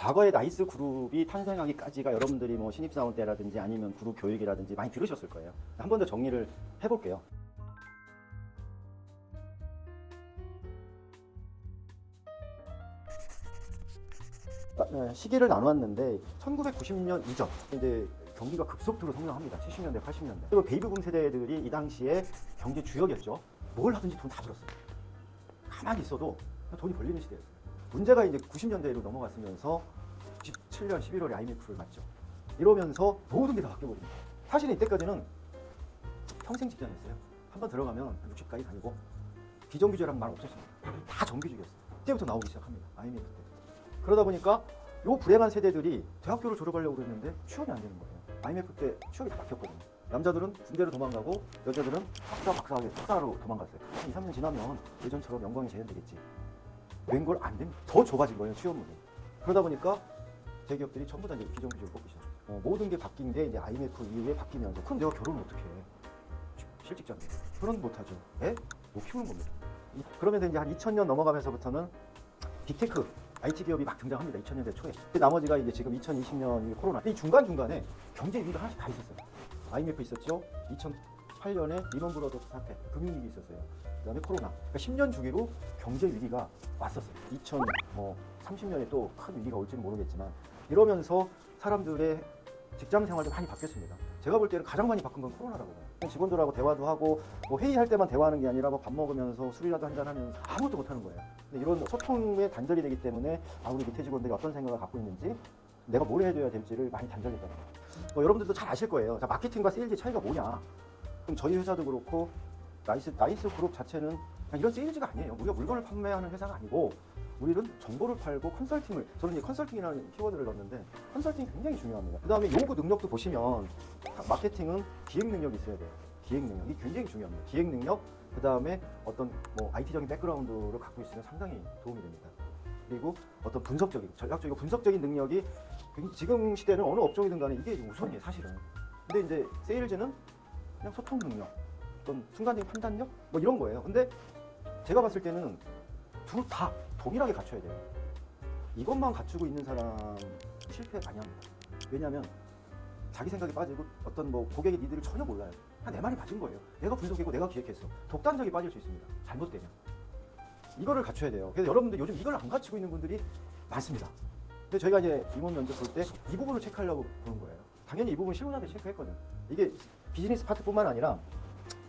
과거에 나이스 그룹이 탄생하기까지가 여러분들이 뭐 신입사원 때라든지 아니면 그룹 교육이라든지 많이 들으셨을 거예요. 한 번 더 정리를 해볼게요. 시기를 나눴는데 1990년 이전 이제 경기가 급속도로 성장합니다. 70년대, 80년대. 그리고 베이비붐 세대들이 이 당시에 경제 주역이었죠. 뭘 하든지 돈 다 벌었어요. 가만히 있어도 돈이 벌리는 시대였어요. 문제가 이제 90년대로 넘어갔으면서 97년 11월에 IMF를 맞죠. 이러면서 모든 게 다 바뀌어버립니다. 사실은 이때까지는 평생 직장이었어요. 한번 들어가면 60까지 다니고 비정규직이라는 말 없었습니다. 다 정규직이었어요. 그때부터 나오기 시작합니다. IMF 때. 그러다 보니까 요 불행한 세대들이 대학교를 졸업하려고 그랬는데 취업이 안 되는 거예요. IMF 때 취업이 다 바뀌었거든요. 남자들은 군대로 도망가고 여자들은 석사로 도망갔어요. 한 2, 3년 지나면 예전처럼 영광이 재현되겠지. 웬걸 안 됩니다. 더 좁아진 거예요, 취업문이. 그러다 보니까 대기업들이 전부 다 이제 비정규직을 뽑기 시작해요. 모든 게 바뀐 게 이제 IMF 이후에 바뀌면서 그럼 내가 결혼을 어떻게 해? 실직자인데. 결혼 못하죠. 애? 못 키우는 겁니다. 그러면 이제 한 2000년 넘어가면서부터는 빅테크 IT 기업이 막 등장합니다. 2000년대 초에. 나머지가 이제 지금 2020년 코로나. 이 중간중간에 경제 위기가 하나씩 다 있었어요. IMF 있었죠. 2008년에 리먼 브러더스 사태, 금융위기 있었어요. 그다음에 코로나. 그러니까 10년 주기로 경제 위기가 왔었어요. 2030년에 또 큰 위기가 올지는 모르겠지만 이러면서 사람들의 직장 생활도 많이 바뀌었습니다. 제가 볼 때는 가장 많이 바꾼 건 코로나라고 봐요. 직원들하고 대화도 하고 뭐 회의할 때만 대화하는 게 아니라 뭐 밥 먹으면서 술이라도 한잔하면서 아무것도 못하는 거예요. 근데 이런 소통의 단절이 되기 때문에 우리 밑에 직원들이 어떤 생각을 갖고 있는지 내가 뭘 해줘야 될지를 많이 단절했다는 거예요. 여러분들도 잘 아실 거예요. 자, 마케팅과 세일즈의 차이가 뭐냐. 그럼 저희 회사도 그렇고 나이스 그룹 자체는 그냥 이런 세일즈가 아니에요. 우리가 물건을 판매하는 회사가 아니고 우리는 정보를 팔고 컨설팅을, 저는 이제 컨설팅이라는 키워드를 넣었는데 컨설팅이 굉장히 중요합니다. 그 다음에 요구 능력도 보시면 마케팅은 기획 능력이 있어야 돼요. 기획 능력이 굉장히 중요합니다. 기획 능력, 그 다음에 어떤 뭐 IT적인 백그라운드를 갖고 있으면 상당히 도움이 됩니다. 그리고 어떤 분석적이고 전략적이고 분석적인 능력이 지금 시대는 어느 업종이든 간에 이게 우선이에요, 사실은. 근데 이제 세일즈는 그냥 소통 능력, 어떤 순간적인 판단력 뭐 이런 거예요. 근데 제가 봤을 때는 둘 다 동일하게 갖춰야 돼요. 이것만 갖추고 있는 사람 실패 많이 합니다. 왜냐하면 자기 생각에 빠지고 어떤 뭐 고객의 니드를 전혀 몰라요. 그냥 내 말이 맞은 거예요. 내가 분석했고 내가 기획했어. 독단적이 빠질 수 있습니다. 잘못되면. 이거를 갖춰야 돼요. 그래서 여러분들 요즘 이걸 안 갖추고 있는 분들이 많습니다. 근데 저희가 이제 임원 면접 볼 때 이 부분을 체크하려고 보는 거예요. 당연히 이 부분 실무자들 체크했거든요. 이게 비즈니스 파트뿐만 아니라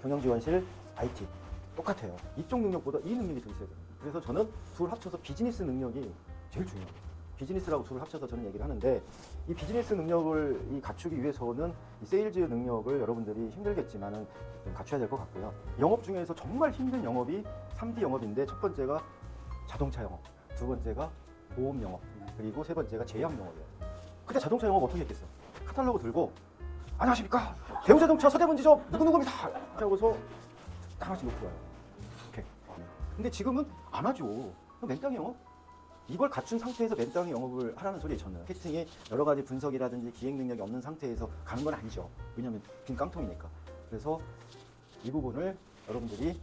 경영지원실, IT 똑같아요. 이쪽 능력보다 이 능력이 더 있어야 됩니다. 그래서 저는 둘 합쳐서 비즈니스 능력이 제일 중요해요. 비즈니스라고 둘을 합쳐서 저는 얘기를 하는데 이 비즈니스 능력을 갖추기 위해서는 이 세일즈 능력을 여러분들이 힘들겠지만은 좀 갖춰야 될 것 같고요. 영업 중에서 정말 힘든 영업이 3D 영업인데 첫 번째가 자동차 영업, 두 번째가 보험 영업, 그리고 세 번째가 제약 영업이에요. 근데 자동차 영업 어떻게 했겠어? 카탈로그 들고 안녕하십니까? 대우자동차 서대문지점 누구누구입니다 하고서 하나씩 놓고 와요. 오케이. 근데 지금은 안 하죠. 맨땅 영업? 이걸 갖춘 상태에서 맨땅에 영업을 하라는 소리예요, 저는. 마케팅에 여러 가지 분석이라든지 기획 능력이 없는 상태에서 가는 건 아니죠. 왜냐면 빈 깡통이니까. 그래서 이 부분을 여러분들이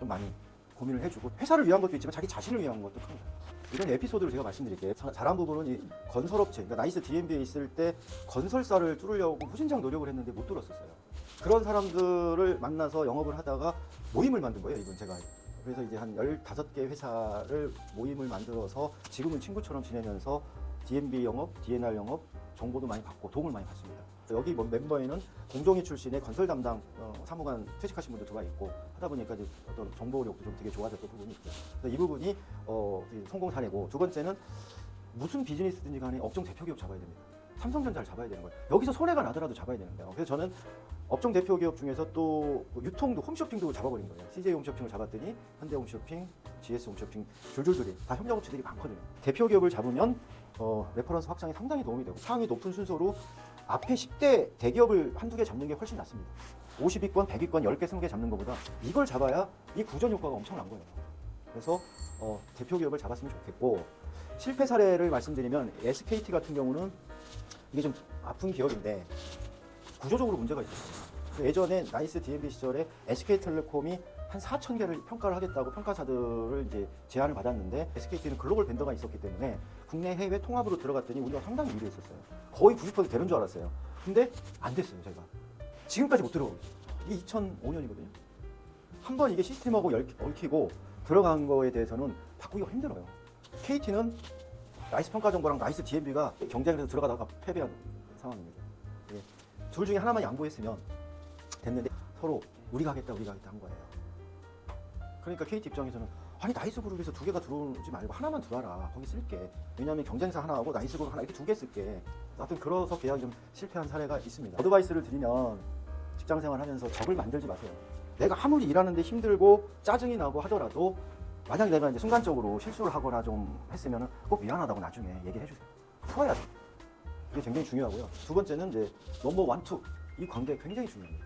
좀 많이 고민을 해주고 회사를 위한 것도 있지만 자기 자신을 위한 것도 큽니다. 이런 에피소드를 제가 말씀드릴게요. 잘한 부분은 이 건설업체, 그러니까 나이스 DMB에 있을 때 건설사를 뚫으려고 무진장 노력을 했는데 못 뚫었었어요. 그런 사람들을 만나서 영업을 하다가 모임을 만든 거예요, 이분 제가. 그래서 이제 한 15개 회사를 모임을 만들어서 지금은 친구처럼 지내면서 DMB 영업, DNR 영업 정보도 많이 받고 도움을 많이 받습니다. 여기 멤버에는 공정위 출신의 건설 담당 사무관 퇴직하신 분도 들어가 있고 하다 보니까 이제 어떤 정보력도 좀 되게 좋아졌던 부분이 있고요. 그래서 이 부분이 성공 사례고, 두 번째는 무슨 비즈니스든지 간에 업종 대표 기업 잡아야 됩니다. 삼성전자를 잡아야 되는 거예요. 여기서 손해가 나더라도 잡아야 되는 거예요. 그래서 저는 업종 대표 기업 중에서 또 유통도 홈쇼핑도 잡아버린 거예요. CJ 홈쇼핑을 잡았더니 현대 홈쇼핑, GS 홈쇼핑 줄줄줄이 다 협력업체들이 많거든요. 대표 기업을 잡으면 레퍼런스 확장에 상당히 도움이 되고 상위 높은 순서로 앞에 10대 대기업을 한두 개 잡는 게 훨씬 낫습니다. 50위권, 100위권 10개, 20개 잡는 것보다 이걸 잡아야 이 구전 효과가 엄청난 거예요. 그래서 대표 기업을 잡았으면 좋겠고, 실패 사례를 말씀드리면 SKT 같은 경우는 이게 좀 아픈 기업인데 구조적으로 문제가 있었어요. 예전에 나이스 DMB 시절에 SK텔레콤이 한 4,000개를 평가를 하겠다고 평가사들을 이제 제안을 받았는데 SKT는 글로벌 벤더가 있었기 때문에 국내 해외 통합으로 들어갔더니 우리가 상당히 유리했었어요. 거의 90% 되는 줄 알았어요. 근데 안 됐어요, 제가. 지금까지 못 들어가고 있어요. 이게 2005년이거든요. 한번 이게 시스템하고 얽히고 들어간 거에 대해서는 바꾸기가 힘들어요. KT는 나이스 평가정보랑 나이스 DMB가 경쟁에서 들어가다가 패배한 상황입니다. 예. 둘 중에 하나만 양보했으면 됐는데 서로 우리가 하겠다 한 거예요. 그러니까 KT 입장에서는 아니 나이스 그룹에서 두 개가 들어오지 말고 하나만 들어와라. 거기 쓸게. 왜냐하면 경쟁사 하나하고 나이스 그룹 하나 이렇게 두 개 쓸게. 하여튼 그래서 계약이 좀 실패한 사례가 있습니다. 어드바이스를 드리면 직장생활 하면서 적을 만들지 마세요. 내가 아무리 일하는데 힘들고 짜증이 나고 하더라도 만약 내가 이제 순간적으로 실수를 하거나 좀 했으면 꼭 미안하다고 나중에 얘기해 주세요. 풀어야 돼. 이게 굉장히 중요하고요. 두 번째는 이제 넘버 원, 투. 이 관계 굉장히 중요합니다.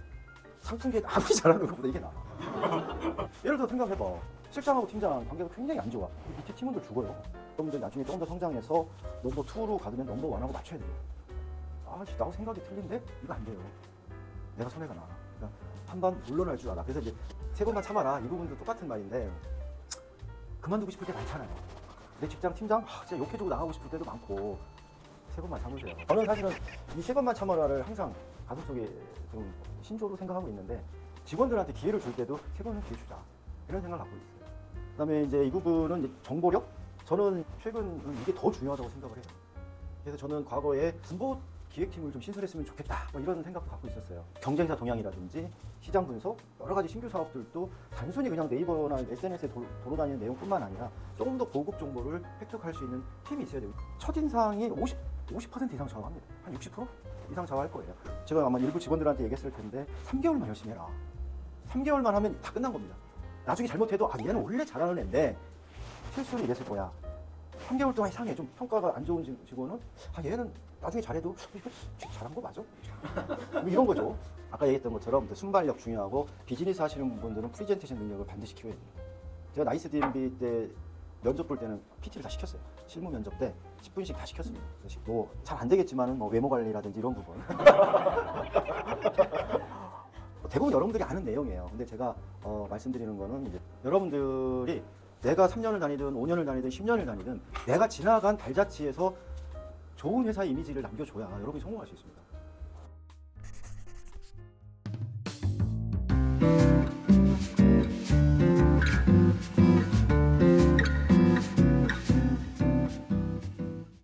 상품 계획 아무리 잘하는 것보다 이게 나아. 예를 들어 생각해봐. 실장하고 팀장 관계가 굉장히 안 좋아. 밑에 팀원들 죽어요. 여러분들 나중에 조금 더 성장해서 넘버 투로 가면 넘버 원하고 맞춰야 돼요. 나하고 생각이 틀린데? 이거 안 돼요. 내가 손해가 나. 그러니까 한번 물러날 줄 알아. 그래서 이제 세 번만 참아라. 이 부분도 똑같은 말인데 그만두고 싶을 때 많잖아요. 내 직장 팀장 진짜 욕해주고 나가고 싶을 때도 많고 세 번만 참으세요. 저는 사실은 이 세 번만 참아라를 항상 가슴속에 좀 신조로 생각하고 있는데 직원들한테 기회를 줄 때도 세 번은 기회 주자 이런 생각을 갖고 있어요. 그다음에 이제 이 부분은 이제 정보력. 저는 최근 이게 더 중요하다고 생각을 해요. 그래서 저는 과거에 군보 기획팀을 좀 신설했으면 좋겠다 뭐 이런 생각도 갖고 있었어요. 경쟁사 동향이라든지 시장 분석, 여러 가지 신규 사업들도 단순히 그냥 네이버나 SNS에 돌아다니는 내용뿐만 아니라 조금 더 고급 정보를 획득할 수 있는 팀이 있어야 돼요. 첫인상이 50% 이상 좌우합니다. 한 60% 이상 좌우할 거예요. 제가 아마 일부 직원들한테 얘기했을 텐데 3개월만 열심히 해라. 3개월만 하면 다 끝난 겁니다. 나중에 잘못해도 얘는 원래 잘하는 애인데 실수를 이랬을 거야. 3개월 동안 이상해. 좀 평가가 안 좋은 직원은 얘는 나중에 잘해도 이거 잘한 거 맞아? 뭐 이런 거죠. 아까 얘기했던 것처럼 순발력 중요하고 비즈니스 하시는 분들은 프리젠테이션 능력을 반드시 키워야 됩니다. 제가 나이스 DMB 때 면접 볼 때는 PT를 다 시켰어요. 실무 면접 때 10분씩 다 시켰습니다. 뭐 잘 안 되겠지만은 뭐 외모 관리라든지 이런 부분. 대부분 여러분들이 아는 내용이에요. 근데 제가 말씀드리는 거는 이제 여러분들이 내가 3년을 다니든 5년을 다니든 10년을 다니든 내가 지나간 발자취에서 좋은 회사의 이미지를 남겨줘야 여러분이 성공할 수 있습니다.